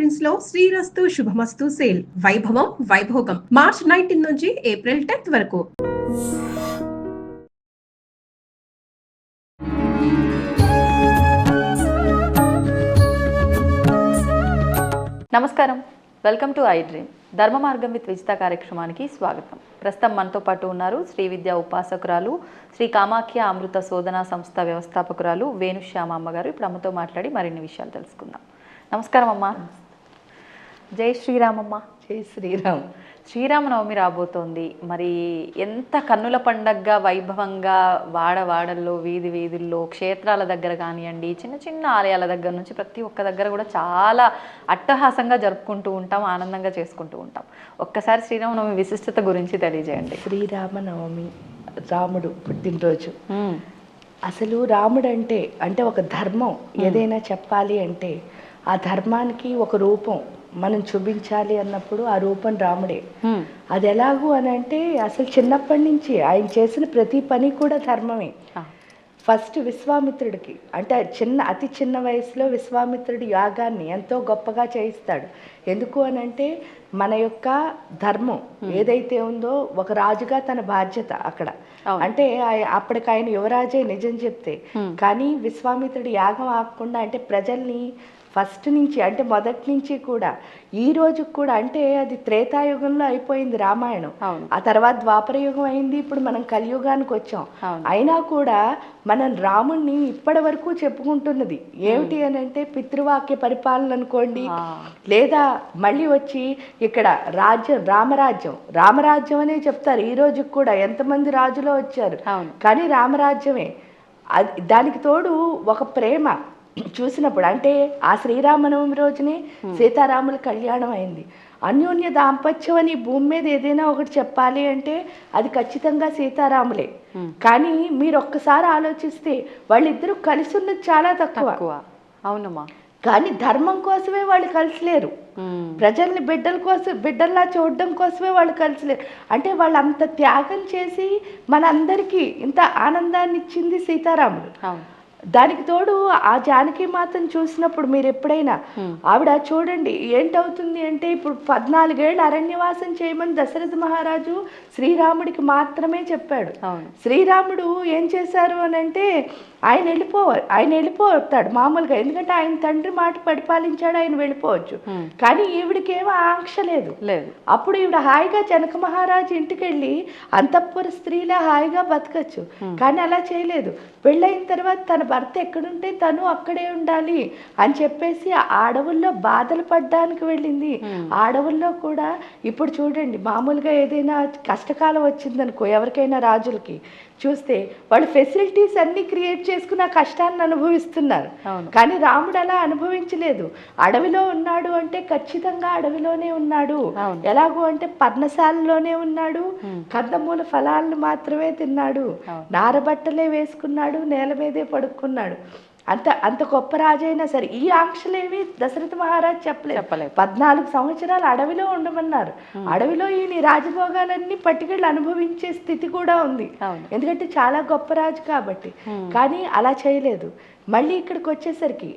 Trends లో శ్రీరస్తు శుభమస్తు sale వైభవం Vaibhogam March 19 నుంచి ఏప్రిల్ 10 వరకు. నమస్కారం, వెల్కమ్ టు ఐ డ్రీమ్. ధర్మ మార్గం విత్ విజిత కార్యక్రమానికి స్వాగతం. ప్రస్తుతం మనతో పాటు ఉన్నారు శ్రీ విద్యా ఉపాసకురాలు, శ్రీ కామాఖ్య అమృత శోధన సంస్థ వ్యవస్థాపకురాలు వేణుశ్యామ అమ్మగారు. ఇప్పుడు అమ్మతో మాట్లాడి మరిన్ని విషయాలు తెలుసుకుందాం. నమస్కారం అమ్మ. జై శ్రీరామమ్మ. జై శ్రీరామ్. శ్రీరామనవమి రాబోతోంది. మరి ఎంత కన్నుల పండగగా వైభవంగా వాడవాడల్లో, వీధి వీధుల్లో, క్షేత్రాల దగ్గర కానివ్వండి, చిన్న చిన్న ఆలయాల దగ్గర నుంచి ప్రతి ఒక్క దగ్గర కూడా చాలా అట్టహాసంగా జరుపుకుంటూ ఉంటాం, ఆనందంగా చేసుకుంటూ ఉంటాం. ఒక్కసారి శ్రీరామనవమి విశిష్టత గురించి తెలియజేయండి. శ్రీరామనవమి రాముడు పుట్టినరోజు. అసలు రాముడు అంటే ఒక ధర్మం. ఏదైనా చెప్పాలి అంటే ఆ ధర్మానికి ఒక రూపం మనం చూపించాలి అన్నప్పుడు ఆ రూపం రాముడే. అది ఎలాగూ అని అంటే అసలు చిన్నప్పటి నుంచి ఆయన చేసిన ప్రతి పని కూడా ధర్మమే. ఫస్ట్ విశ్వామిత్రుడికి అంటే అతి చిన్న వయసులో విశ్వామిత్రుడి యాగాన్ని ఎంతో గొప్పగా చేయిస్తాడు. ఎందుకు అని అంటే మన యొక్క ధర్మం ఏదైతే ఉందో ఒక రాజుగా తన బాధ్యత అక్కడ. అంటే అప్పటికి ఆయన యువరాజే నిజం చెప్తే, కానీ విశ్వామిత్రుడి యాగం ఆగకుండా అంటే ప్రజల్ని ఫస్ట్ నుంచి అంటే మొదటి నుంచి కూడా ఈ రోజుకి కూడా అంటే అది త్రేతాయుగంలో అయిపోయింది రామాయణం. ఆ తర్వాత ద్వాపర యుగం అయింది, ఇప్పుడు మనం కలియుగానికి వచ్చాం. అయినా కూడా మనం రాముణ్ణి ఇప్పటి వరకు చెప్పుకుంటున్నది ఏమిటి అని అంటే పితృవాక్య పరిపాలన అనుకోండి, లేదా మళ్ళీ వచ్చి ఇక్కడ రామరాజ్యం అనే చెప్తారు. ఈ రోజుకి కూడా ఎంతమంది రాజులో వచ్చారు, కానీ రామరాజ్యమే. దానికి తోడు ఒక ప్రేమ చూసినప్పుడు అంటే ఆ శ్రీరామనవమి రోజునే సీతారాముల కళ్యాణం అయింది. అన్యోన్య దాంపత్యం అని భూమి మీద ఏదైనా ఒకటి చెప్పాలి అంటే అది ఖచ్చితంగా సీతారాములే. కానీ మీరు ఒక్కసారి ఆలోచిస్తే వాళ్ళిద్దరూ కలిసి ఉన్నది చాలా తక్కువ. అవునమ్మా. కానీ ధర్మం కోసమే వాళ్ళు కలిసిలేరు. ప్రజల్ని బిడ్డల్లా చూడడం కోసమే వాళ్ళు కలిసిలేరు. అంటే వాళ్ళు అంత త్యాగం చేసి మనందరికీ ఇంత ఆనందాన్ని ఇచ్చింది సీతారాములు. దానికి తోడు ఆ జానకి మాతను చూసినప్పుడు మీరు ఎప్పుడైనా ఆవిడ చూడండి ఏంటవుతుంది అంటే ఇప్పుడు 14 ఏళ్ళు అరణ్యవాసం చేయమని దశరథ మహారాజు శ్రీరాముడికి మాత్రమే చెప్పాడు. శ్రీరాముడు ఏం చేశారు అని అంటే ఆయన వెళ్ళిపోతాడు మామూలుగా, ఎందుకంటే ఆయన తండ్రి మాట పరిపాలించాడు, ఆయన వెళ్ళిపోవచ్చు. కానీ ఈవిడికేమో ఆంక్ష లేదు. అప్పుడు ఈవిడ హాయిగా జనక మహారాజు ఇంటికి వెళ్ళి అంతఃపుర స్త్రీలా హాయిగా బతకచ్చు. కానీ అలా చేయలేదు. పెళ్ళైన తర్వాత తన భర్త ఎక్కడుంటే తను అక్కడే ఉండాలి అని చెప్పేసి ఆ అడవుల్లో బాధలు పడ్డానికి వెళ్ళింది. ఆ అడవుల్లో కూడా ఇప్పుడు చూడండి మామూలుగా ఏదైనా కష్టకాలం వచ్చిందనుకో ఎవరికైనా రాజులకి చూస్తే వాళ్ళు ఫెసిలిటీస్ అన్ని క్రియేట్ చేసుకుని ఆ కష్టాన్ని అనుభవిస్తున్నారు. కానీ రాముడు అలా అనుభవించలేదు. అడవిలో ఉన్నాడు అంటే ఖచ్చితంగా అడవిలోనే ఉన్నాడు. ఎలాగో అంటే పర్ణశాలలోనే ఉన్నాడు, కందమూల ఫలాలను మాత్రమే తిన్నాడు, నారబట్టలే వేసుకున్నాడు, నేల మీదే పడుకున్నాడు. అంత గొప్ప రాజైనా సరే ఈ ఆంక్షలేవి దశరథ మహారాజు చెప్పలేదు. 14 సంవత్సరాలు అడవిలో ఉండమన్నారు. అడవిలో ఈయన రాజభోగాలన్నీ పట్టుకెళ్ళి అనుభవించే స్థితి కూడా ఉంది, ఎందుకంటే చాలా గొప్ప రాజు కాబట్టి. కానీ అలా చేయలేదు. మళ్ళీ ఇక్కడికి వచ్చేసరికి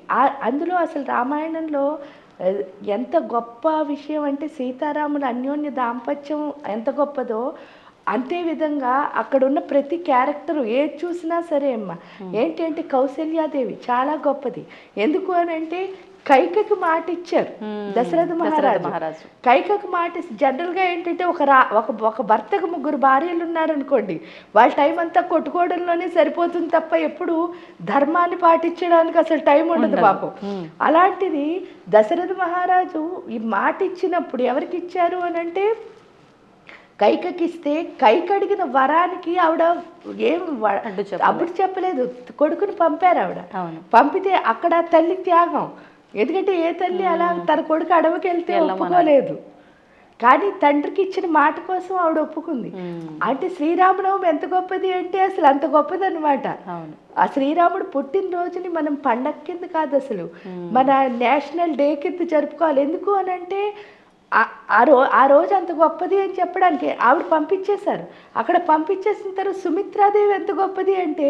అందులో అసలు రామాయణంలో ఎంత గొప్ప విషయం అంటే సీతారాముల అన్యోన్య దాంపత్యం ఎంత గొప్పదో అంతే విధంగా అక్కడున్న ప్రతి క్యారెక్టరు ఏది చూసినా సరే అమ్మ ఏంటి అంటే కౌశల్యాదేవి చాలా గొప్పది. ఎందుకు అని అంటే కైకకి మాట ఇచ్చారు దశరథ మహారాజు. కైకకి మాట జనరల్గా ఏంటంటే ఒక భర్తకు 3 భార్యలు ఉన్నారనుకోండి, వాళ్ళ టైం అంతా కొట్టుకోవడంలోనే సరిపోతుంది తప్ప ఎప్పుడు ధర్మాన్ని పాటించడానికి అసలు టైం ఉండదు పాపం. అలాంటిది దశరథ మహారాజు ఈ మాట ఇచ్చినప్పుడు ఎవరికి ఇచ్చారు అని అంటే కైకకిస్తే కైకడిగిన వరానికి ఆవిడ ఏం అప్పుడు చెప్పలేదు, కొడుకుని పంపారు ఆవిడ. పంపితే అక్కడ తల్లి త్యాగం, ఎందుకంటే ఏ తల్లి అలా తన కొడుకు అడవికి వెళ్తే ఒప్పుకోలేదు. కానీ తండ్రికి ఇచ్చిన మాట కోసం ఆవిడ ఒప్పుకుంది. అంటే శ్రీరామనవమి ఎంత గొప్పది అంటే అసలు అంత గొప్పది అనమాట. ఆ శ్రీరాముడు పుట్టినరోజుని మనం పండగ కింద కాదు, అసలు మన నేషనల్ డే కింద జరుపుకోవాలి. ఎందుకు అని అంటే ఆ రోజు అంత గొప్పది అని చెప్పడానికి ఆవిడ పంపించేశారు. అక్కడ పంపించేసిన తర్వాత సుమిత్రాదేవి ఎంత గొప్పది అంటే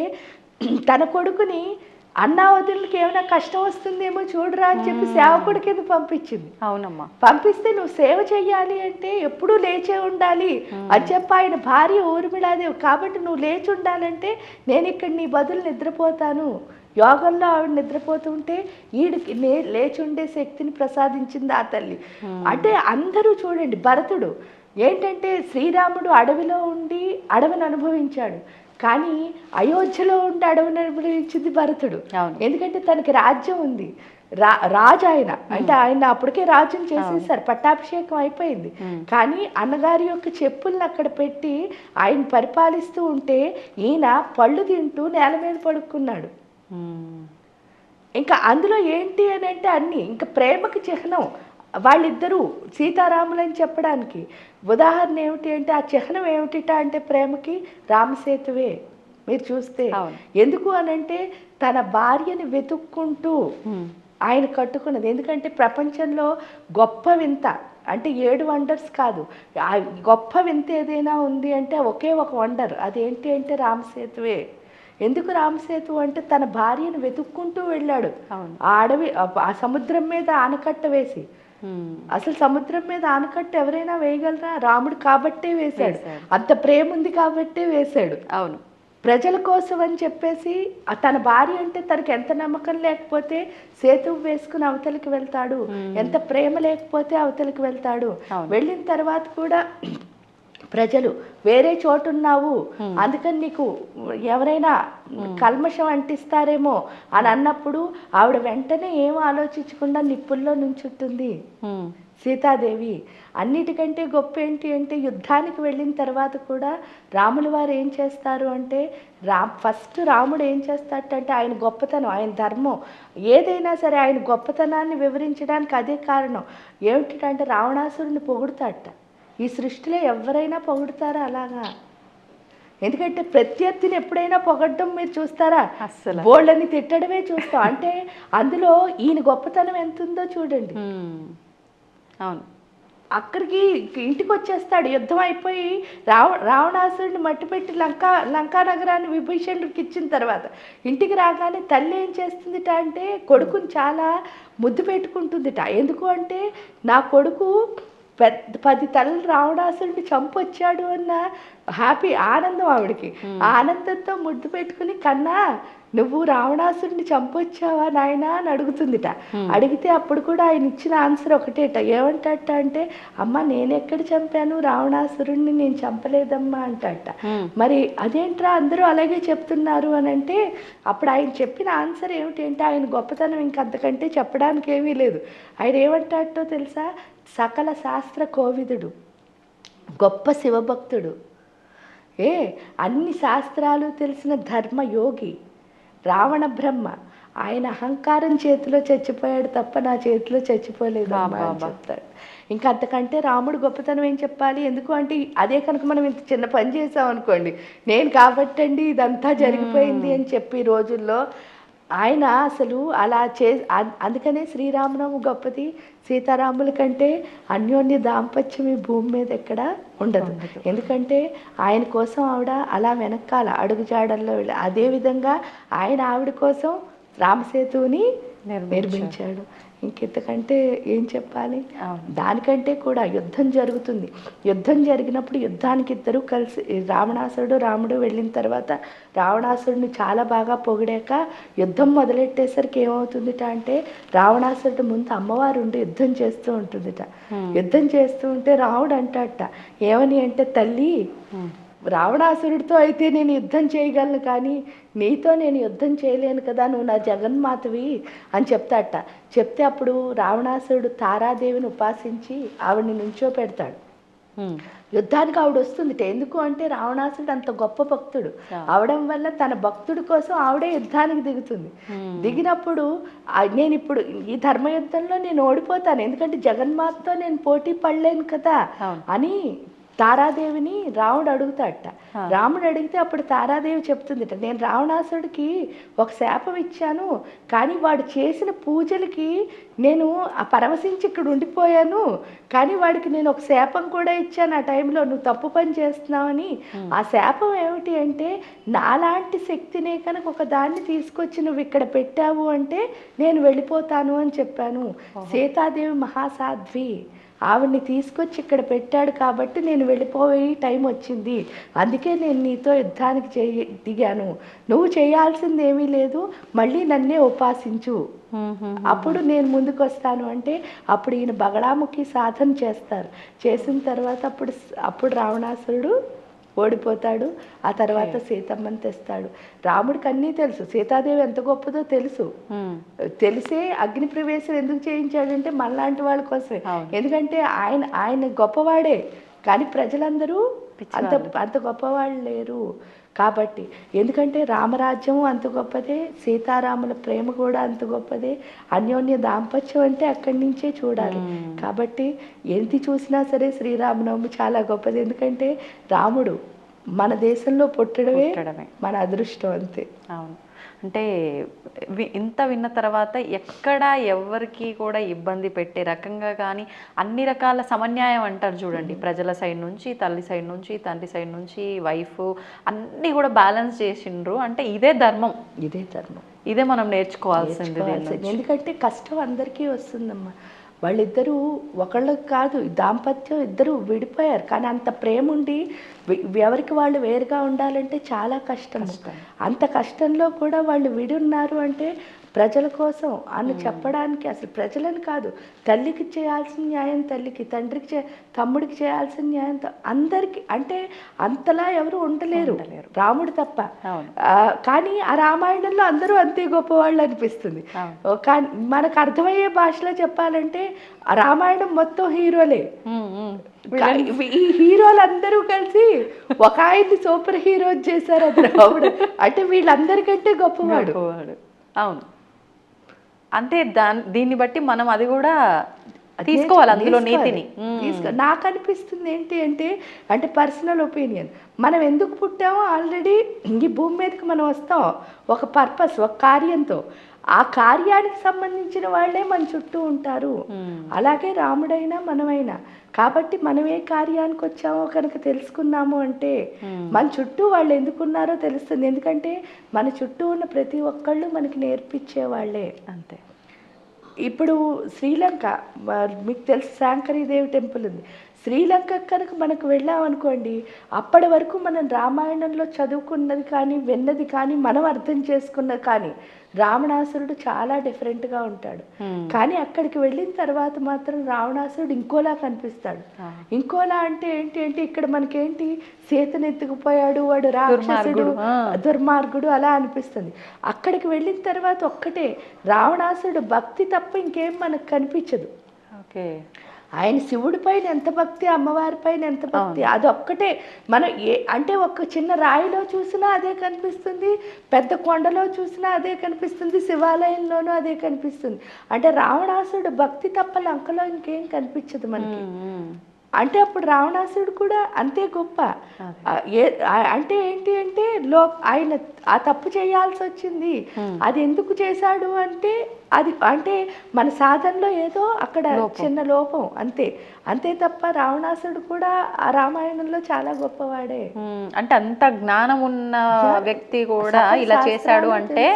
తన కొడుకుని అన్నా వదినకి ఏమైనా కష్టం వస్తుందేమో చూడరా అని చెప్పి సేవకుడి కింద పంపించింది. అవునమ్మా. పంపిస్తే నువ్వు సేవ చెయ్యాలి అంటే ఎప్పుడూ లేచే ఉండాలి అని చెప్పి ఆయన భార్య ఊర్మిళాదేవి, కాబట్టి నువ్వు లేచి ఉండాలంటే నేను ఇక్కడ నీ బదులు నిద్రపోతాను. యోగంలో ఆవిడ నిద్రపోతుంటే ఈడికి లేచి ఉండే శక్తిని ప్రసాదించింది ఆ తల్లి. అంటే అందరూ చూడండి, భరతుడు ఏంటంటే శ్రీరాముడు అడవిలో ఉండి అడవిని అనుభవించాడు, కానీ అయోధ్యలో ఉండి అడవిని అనుభవించింది భరతుడు. ఎందుకంటే తనకి రాజ్యం ఉంది, రాజు ఆయన, అంటే ఆయన అప్పటికే రాజ్యం చేసేసారు, పట్టాభిషేకం అయిపోయింది. కానీ అన్నగారి యొక్క చెప్పుల్ని అక్కడ పెట్టి ఆయన పరిపాలిస్తూ ఉంటే ఈయన పళ్ళు తింటూ నేల మీద పడుకున్నాడు. ఇంకా అందులో ఏంటి అని అంటే అన్నీ ఇంకా ప్రేమకి చిహ్నం వాళ్ళిద్దరూ సీతారాములని చెప్పడానికి. ఉదాహరణ ఏమిటి అంటే ఆ చిహ్నం ఏమిటిట అంటే ప్రేమకి రామసేతువే. మీరు చూస్తే ఎందుకు అనంటే తన భార్యని వెతుక్కుంటూ ఆయన కట్టుకున్నది. ఎందుకంటే ప్రపంచంలో గొప్ప వింత అంటే 7 వండర్స్ కాదు, గొప్ప వింత ఏదైనా ఉంది అంటే ఒకే ఒక వండర్, అదేంటి అంటే రామసేతువే. ఎందుకు రామసేతు అంటే తన భార్యను వెతుక్కుంటూ వెళ్ళాడు ఆ అడవి, ఆ సముద్రం మీద ఆనకట్ట వేసి. అసలు సముద్రం మీద ఆనకట్ట ఎవరైనా వేయగలరా? రాముడు కాబట్టే వేశాడు, అంత ప్రేమ ఉంది కాబట్టే వేశాడు. అవును, ప్రజల కోసం అని చెప్పేసి తన భార్య అంటే తనకి ఎంత నమ్మకం లేకపోతే సేతువు వేసుకుని అవతలికి వెళ్తాడు, ఎంత ప్రేమ లేకపోతే అవతలికి వెళ్తాడు. వెళ్ళిన తర్వాత కూడా ప్రజలు వేరే చోటు ఉన్నావు అందుకని నీకు ఎవరైనా కల్మషం అంటిస్తారేమో అని అన్నప్పుడు ఆవిడ వెంటనే ఏం ఆలోచించకుండా నిప్పుల్లో నుంచుంటుంది సీతాదేవి. అన్నిటికంటే గొప్ప ఏంటి అంటే యుద్ధానికి వెళ్ళిన తర్వాత కూడా రాముల వారు ఏం చేస్తారు అంటే ఫస్ట్ రాముడు ఏం చేస్తాడంటే ఆయన గొప్పతనం, ఆయన ధర్మం ఏదైనా సరే ఆయన గొప్పతనాన్ని వివరించడానికి అదే కారణం. ఏమిటంటే రావణాసురుని పొగుడుతాడట. ఈ సృష్టిలో ఎవరైనా పొగుడుతారా అలాగా? ఎందుకంటే ప్రత్యర్థిని ఎప్పుడైనా పొగడ్డం మీరు చూస్తారా? అసలు బోళ్ళని తిట్టడమే చూస్తాం. అంటే అందులో ఈయన గొప్పతనం ఎంత ఉందో చూడండి. అవును, అక్కడికి ఇంటికి వచ్చేస్తాడు, యుద్ధం అయిపోయి రావణాసురుడిని మట్టిపెట్టి లంకా నగరాన్ని విభీషణుడికి ఇచ్చిన తర్వాత ఇంటికి రాగానే తల్లి ఏం చేస్తుందిట అంటే కొడుకుని చాలా ముద్దు పెట్టుకుంటుందిట. ఎందుకు అంటే నా కొడుకు 10 తలలు రావణాసురుడిని చంపొచ్చాడు అన్న హ్యాపీ ఆనందం ఆవిడకి. ఆనందంతో ముద్దు పెట్టుకుని కన్నా నువ్వు రావణాసురుడిని చంపొచ్చావా నాయనా అని అడుగుతుందిట. అడిగితే అప్పుడు కూడా ఆయన ఇచ్చిన ఆన్సర్ ఒకటేట. ఏమంటట అంటే అమ్మ నేనెక్కడ చంపాను రావణాసురుడిని, నేను చంపలేదమ్మా అంటట. మరి అదేంట్రా అందరూ అలాగే చెప్తున్నారు అని అంటే అప్పుడు ఆయన చెప్పిన ఆన్సర్ ఏమిటి అంటే ఆయన గొప్పతనం ఇంకంతకంటే చెప్పడానికి ఏమీ లేదు. ఆయన ఏమంటాడో తెలుసా? సకల శాస్త్ర కోవిదుడు, గొప్ప శివభక్తుడు, అన్ని శాస్త్రాలు తెలిసిన ధర్మయోగి, రావణ బ్రహ్మ. ఆయన అహంకారం చేతిలో చచ్చిపోయాడు తప్ప నా చేతిలో చచ్చిపోలేదు అని చెప్తాడు. ఇంకా అంతకంటే రాముడు గొప్పతనం ఏం చెప్పాలి? ఎందుకు అంటే అదే కనుక మనం ఇంత చిన్న పని చేసాం అనుకోండి, నేను కాబట్టండి ఇదంతా జరిగిపోయింది అని చెప్పి రోజుల్లో ఆయన అసలు అలా అందుకనే శ్రీరామనవమి గొప్పది. సీతారాముల కంటే అన్యోన్య దాంపత్యం ఈ భూమి మీద ఎక్కడ ఉండదు. ఎందుకంటే ఆయన కోసం ఆవిడ అలా వెనకాల అడుగుజాడల్లో వెళ్ళి అదేవిధంగా ఆయన ఆవిడ కోసం రామసేతువుని నిర్మించాడు. ఇంకెంతకంటే ఏం చెప్పాలి? దానికంటే కూడా యుద్ధం జరుగుతుంది. యుద్ధం జరిగినప్పుడు యుద్ధానికి ఇద్దరు కలిసి రావణాసురుడు రాముడు వెళ్ళిన తర్వాత రావణాసురుడిని చాలా బాగా పొగిడాక యుద్ధం మొదలెట్టేసరికి ఏమవుతుందిట అంటే రావణాసురుడు ముందు అమ్మవారు ఉండి యుద్ధం చేస్తూ ఉంటుందిట. యుద్ధం చేస్తూ ఉంటే రాముడు అంటాడట ఏమని అంటే తల్లి రావణాసురుడితో అయితే నేను యుద్ధం చేయగలను కానీ నీతో నేను యుద్ధం చేయలేను కదా, నువ్వు నా జగన్మాతవి అని చెప్తాడట. చెప్తే అప్పుడు రావణాసురుడు తారాదేవిని ఉపాసించి ఆవిడని నుంచో పెడతాడు. యుద్ధానికి ఆవిడ వస్తుంది. ఎందుకు అంటే రావణాసురుడు అంత గొప్ప భక్తుడు అవడం వల్ల తన భక్తుడి కోసం ఆవిడే యుద్ధానికి దిగుతుంది. దిగినప్పుడు నేను ఇప్పుడు ఈ ధర్మయుద్ధంలో నేను ఓడిపోతాను, ఎందుకంటే జగన్మాతతో నేను పోటీ పడలేను కదా అని తారాదేవిని రాముడు అడుగుతాడట. రాముడు అడిగితే అప్పుడు తారాదేవి చెప్తుందిట, నేను రావణాసుడికి ఒక శాపం ఇచ్చాను, కానీ వాడు చేసిన పూజలకి నేను పరవశించి ఇక్కడ ఉండిపోయాను, కానీ వాడికి నేను ఒక శాపం కూడా ఇచ్చాను ఆ టైంలో, నువ్వు తప్పు పని చేస్తున్నావని. ఆ శాపం ఏమిటి అంటే, నాలాంటి శక్తినే కనుక ఒక దాన్ని తీసుకొచ్చి నువ్వు ఇక్కడ పెట్టావు అంటే నేను వెళ్ళిపోతాను అని చెప్పాను. సీతాదేవి మహాసాధ్వి, ఆవిడ్ని తీసుకొచ్చి ఇక్కడ పెట్టాడు కాబట్టి నేను వెళ్ళిపోయే టైం వచ్చింది, అందుకే నేను నీతో యుద్ధానికి దిగాను, నువ్వు చేయాల్సింది ఏమీ లేదు, మళ్ళీ నన్నే ఉపాసించు, అప్పుడు నేను ముందుకు వస్తాను అంటే అప్పుడు ఈయన బగడాముఖి సాధన చేస్తారు. చేసిన తర్వాత అప్పుడు రావణాసురుడు ఓడిపోతాడు. ఆ తర్వాత సీతమ్మని తెస్తాడు. రాముడికి అన్నీ తెలుసు, సీతాదేవి ఎంత గొప్పదో తెలుసు, తెలిసే అగ్ని ప్రవేశం ఎందుకు చేయించాడంటే మనలాంటి వాళ్ళ కోసమే. ఎందుకంటే ఆయన గొప్పవాడే, కానీ ప్రజలందరూ అంత గొప్పవాళ్ళు లేరు కాబట్టి. ఎందుకంటే రామరాజ్యం అంత గొప్పదే, సీతారాముల ప్రేమ కూడా అంత గొప్పదే, అన్యోన్య దాంపత్యం అంటే అక్కడి నుంచే చూడాలి. కాబట్టి ఏంటి చూసినా సరే శ్రీరామనవమి చాలా గొప్పది. ఎందుకంటే రాముడు మన దేశంలో పుట్టడమే మన అదృష్టం అంతే. అవును. అంటే ఇంత విన్న తర్వాత ఎక్కడ ఎవరికి కూడా ఇబ్బంది పెట్టే రకంగా కానీ అన్ని రకాల సమన్యాయం అంటారు చూడండి, ప్రజల సైడ్ నుంచి, తల్లి సైడ్ నుంచి, తండ్రి సైడ్ నుంచి, వైఫ్ అన్నీ కూడా బ్యాలెన్స్ చేసిండ్రు. అంటే ఇదే ధర్మం, ఇదే మనం నేర్చుకోవాల్సింది. ఎందుకంటే కష్టం అందరికీ వస్తుందమ్మా. వాళ్ళిద్దరూ ఒకళ్ళకి కాదు, దాంపత్యం ఇద్దరు విడిపోయారు, కానీ అంత ప్రేమ ఉండి ఎవరికి వాళ్ళు వేరుగా ఉండాలంటే చాలా కష్టం. అంత కష్టంలో కూడా వాళ్ళు విడి ఉన్నారు అంటే ప్రజల కోసం అని చెప్పడానికి, అసలు ప్రజలని కాదు, తల్లికి చేయాల్సిన న్యాయం తల్లికి, తండ్రికి తమ్ముడికి చేయాల్సిన న్యాయం అందరికి, అంటే అంతలా ఎవరు ఉండలేరు రాముడు తప్ప. కానీ ఆ రామాయణంలో అందరూ అంతే గొప్పవాళ్ళు అనిపిస్తుంది. కానీ మనకు అర్థమయ్యే భాషలో చెప్పాలంటే ఆ రామాయణం మొత్తం హీరోలే. ఈ హీరోలందరూ కలిసి ఒక ఆయన్ని సూపర్ హీరో చేశారు అది రాముడు. అంటే వీళ్ళందరికంటే గొప్పవాడు. అవును, అంటే దీన్ని బట్టి మనం అది కూడా తీసుకోవాలి, అందులో నీతిని. నాకు అనిపిస్తుంది ఏంటి అంటే పర్సనల్ ఒపీనియన్, మనం ఎందుకు పుట్టామో ఆల్రెడీ ఈ భూమి మీదకి మనం వస్తాం ఒక పర్పస్, ఒక కార్యంతో. ఆ కార్యానికి సంబంధించిన వాళ్ళే మన చుట్టూ ఉంటారు. అలాగే రాముడైనా మనమైనా. కాబట్టి మనం ఏ కార్యానికి వచ్చామో కనుక తెలుసుకున్నాము అంటే మన చుట్టూ వాళ్ళు ఎందుకున్నారో తెలుస్తుంది. ఎందుకంటే మన చుట్టూ ఉన్న ప్రతి ఒక్కళ్ళు మనకి నేర్పించే వాళ్ళే. అంతే. ఇప్పుడు శ్రీలంక మీకు తెలుసు, శాంకరీదేవి టెంపుల్ ఉంది. శ్రీలంక కనుక మనకు వెళ్ళామనుకోండి, అప్పటి వరకు మనం రామాయణంలో చదువుకున్నది కానీ విన్నది కానీ మనం అర్థం చేసుకున్నది కానీ రావణాసురుడు చాలా డిఫరెంట్గా ఉంటాడు. కానీ అక్కడికి వెళ్ళిన తర్వాత మాత్రం రావణాసురుడు ఇంకోలా కనిపిస్తాడు. ఇంకోలా అంటే ఏంటి ఇక్కడ మనకేంటి, సీతను ఎత్తుకుపోయాడు, వాడు రాక్షసుడు, దుర్మార్గుడు అలా అనిపిస్తుంది. అక్కడికి వెళ్ళిన తర్వాత ఒక్కటే, రావణాసురుడు భక్తి తప్ప ఇంకేం మనకు కనిపించదు. ఓకే. ఆయన శివుడి పైన ఎంత భక్తి, అమ్మవారి పైన ఎంత భక్తి, అదొక్కటే. మనం అంటే ఒక చిన్న రాయిలో చూసినా అదే కనిపిస్తుంది, పెద్ద కొండలో చూసినా అదే కనిపిస్తుంది, శివాలయంలోనూ అదే కనిపిస్తుంది. అంటే రావణాసురుడు భక్తి తప్ప లంకలో ఇంకేం కనిపించదు మనకి. అంటే అప్పుడు రావణాసురుడు కూడా అంతే గొప్ప. అంటే ఏంటి అంటే ఆయన ఆ తప్పు చేయాల్సి వచ్చింది. అది ఎందుకు చేశాడు అంటే అది అంటే మన సాధనలో ఏదో అక్కడ చిన్న లోపం, అంతే తప్ప రావణాసురుడు కూడా ఆ రామాయణంలో చాలా గొప్పవాడే. అంటే అంత జ్ఞానం ఉన్న వ్యక్తి కూడా ఇలా చేశాడు అంటే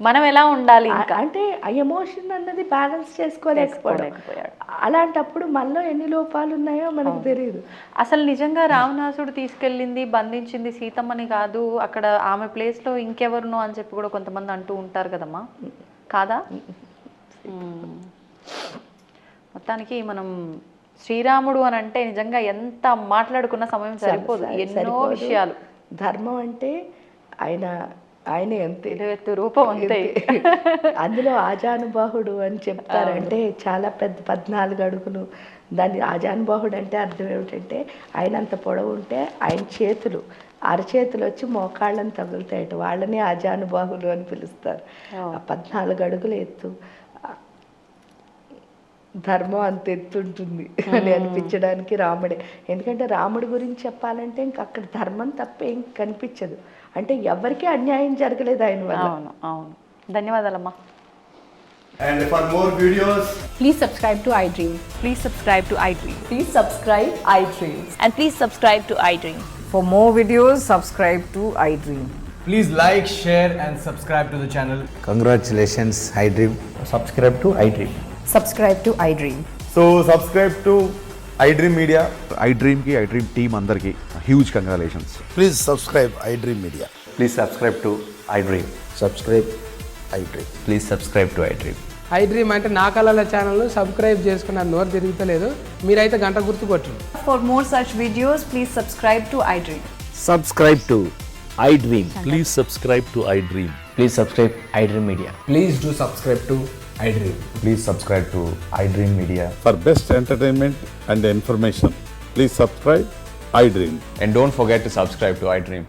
మనం ఎలా ఉండాలి అంటే ఆ ఎమోషన్ అన్నది బ్యాలెన్స్ చేసుకోలేకపోయాడు. అలాంటప్పుడు మనలో ఎన్ని లోపాలు ఉన్నాయో మనకు తెలియదు. అసలు నిజంగా రావణాసుడు తీసుకెళ్ళింది, బంధించింది సీతమ్మని కాదు, అక్కడ ఆమె ప్లేస్లో ఇంకెవరునో అని చెప్పి కూడా కొంతమంది అంటూ ఉంటారు కదమ్మా, కాదా? మొత్తానికి మనం శ్రీరాముడు అని అంటే నిజంగా ఎంత మాట్లాడుకున్న సమయం సరిపోదు, ఎన్నో విషయాలు. ధర్మం అంటే ఆయనే అంతే, రూపం అంతే. అందులో ఆజానుబాహుడు అని చెప్తారంటే చాలా పెద్ద 14 అడుగులు. దాన్ని ఆజానుబాహుడు అంటే అర్థం ఏమిటంటే ఆయన అంత పొడవు ఉంటే ఆయన చేతులు అరచేతులు వచ్చి మోకాళ్ళని తగులుతాయట, వాళ్ళని ఆజానుబాహులు అని పిలుస్తారు. 14 అడుగులు ఎత్తు. ధర్మం అంత ఎత్తుంటుంది అని అనిపించడానికి రాముడే. ఎందుకంటే రాముడి గురించి చెప్పాలంటే ఇంక అక్కడ ధర్మం తప్ప ఏం కనిపించదు. అంటే ఎవరికీ అన్యాయం జరగలేదు ఆయన వల్ల. అవును అవును. ధన్యవాదాలమ్మా. And for more videos, Please subscribe to iDream. Please subscribe to iDream. Please subscribe iDream. And please subscribe to iDream. For more videos, subscribe to iDream. please like, share and subscribe to the channel. Congratulations, iDream. subscribe to iDream. Subscribe to iDream. So subscribe to iDream Media. iDream ki iDream team andarki huge congratulations. Please subscribe iDream Media. Please subscribe to iDream. Subscribe iDream. Please subscribe to iDream. iDream అంటే నా కళల ఛానల్ను subscribe చేసుకున్న నోరు తిరుగుతలేదు. మీరైతే గంట గుర్తు కొట్టండి. For more such videos, please subscribe to iDream. Subscribe to iDream. Please subscribe to iDream. Please subscribe iDream Media. Please do subscribe to iDream. Please subscribe to iDream Media. For best entertainment and information, please subscribe iDream. And don't forget to subscribe to iDream.